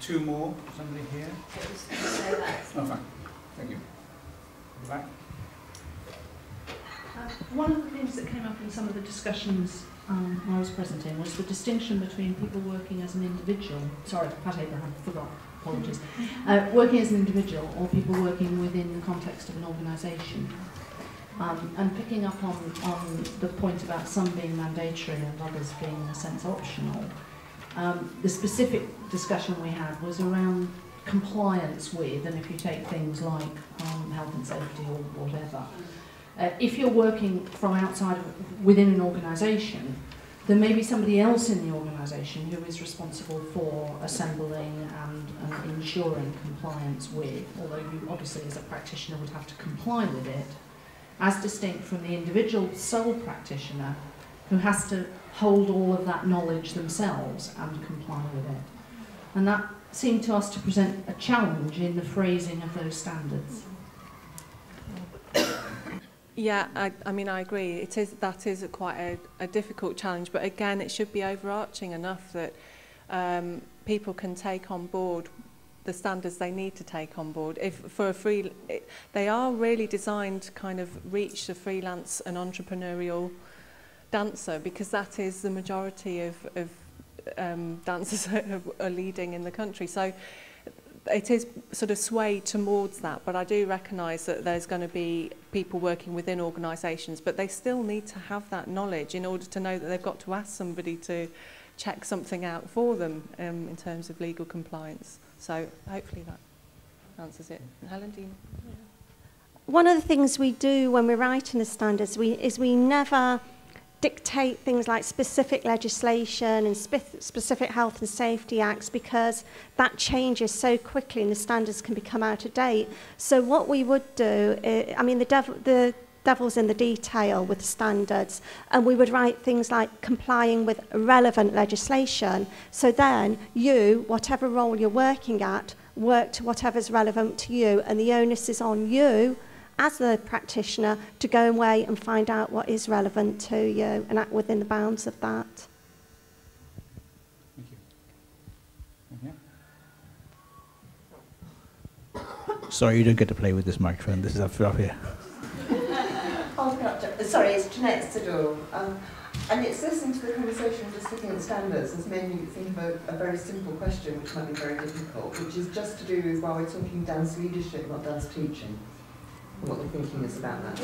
Two more. Somebody here? Oh, fine. Thank you. Back. One of the things that came up in some of the discussions I was present in was the distinction between people working as an individual. Sorry, Pat Abraham, forgot. Apologies. Working as an individual or people working within the context of an organisation. And picking up on the point about some being mandatory and others being, in a sense, optional, the specific discussion we had was around compliance with, and if you take things like health and safety or whatever, if you're working from outside of, within an organisation, there may be somebody else in the organisation who is responsible for assembling and ensuring compliance with, although you obviously as a practitioner would have to comply with it, as distinct from the individual sole practitioner who has to hold all of that knowledge themselves and comply with it. And that seemed to us to present a challenge in the phrasing of those standards. Yeah, I mean, I agree. That is quite a difficult challenge, but again, it should be overarching enough that people can take on board the standards they need to take on board. They are really designed to kind of reach the freelance and entrepreneurial dancer, because that is the majority of dancers that are leading in the country. So it is sort of swayed towards that, but I do recognise that there's going to be people working within organisations, but they still need to have that knowledge in order to know that they've got to ask somebody to check something out for them in terms of legal compliance. So hopefully that answers it. Helen, do you? Yeah. One of the things we do when we're writing the standards is we never dictate things like specific legislation and specific health and safety acts, because that changes so quickly and the standards can become out of date. So what we would do, I mean, the devil's in the detail with standards, and we would write things like complying with relevant legislation. So then you, whatever role you're working at, work to whatever's relevant to you, and the onus is on you as the practitioner to go away and find out what is relevant to you and act within the bounds of that. Thank you. Sorry, you don't get to play with this microphone. This is up here. Sorry, it's Jeanette Siddle. And it's listening to the conversation, just looking at the standards, has made me think of a very simple question, which might be very difficult, which is just to do with why we're talking dance leadership, not dance teaching. And what the thinking is about that.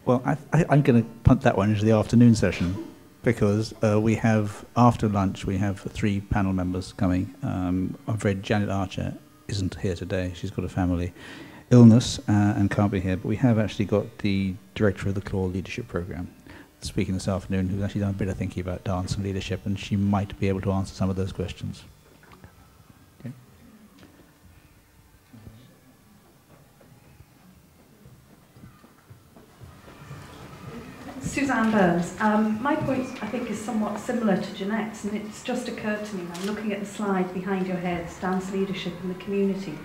Well, I'm going to punt that one into the afternoon session, because we have, after lunch, we have 3 panel members coming. I'm afraid Janet Archer isn't here today. She's got a family illness and can't be here, but we have actually got the director of the Claw Leadership Programme speaking this afternoon, who's actually done a bit of thinking about dance and leadership, and she might be able to answer some of those questions. Suzanne Burns. My point, I think, is somewhat similar to Jeanette's, and it's just occurred to me when I'm looking at the slide behind your heads, dance leadership in the community.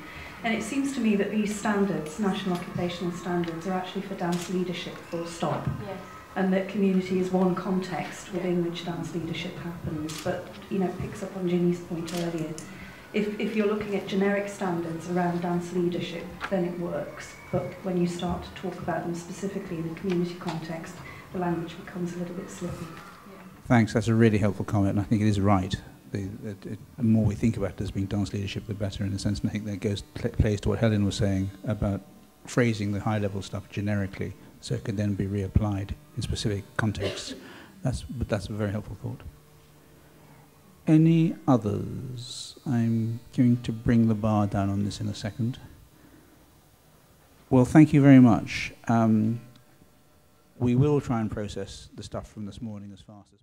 And it seems to me that these standards, national occupational standards, are actually for dance leadership, full stop. Yes. And that community is one context within which dance leadership happens. But, you know, it picks up on Ginny's point earlier. If you're looking at generic standards around dance leadership, then it works. But when you start to talk about them specifically in the community context, the language becomes a little bit slippy. Yeah. Thanks, that's a really helpful comment, and I think it is right. The more we think about it as being dance leadership, the better, in a sense, and I think that plays to what Helen was saying about phrasing the high-level stuff generically so it can then be reapplied in specific contexts. That's a very helpful thought. Any others? I'm going to bring the bar down on this in a second. Well, thank you very much. We will try and process the stuff from this morning as fast as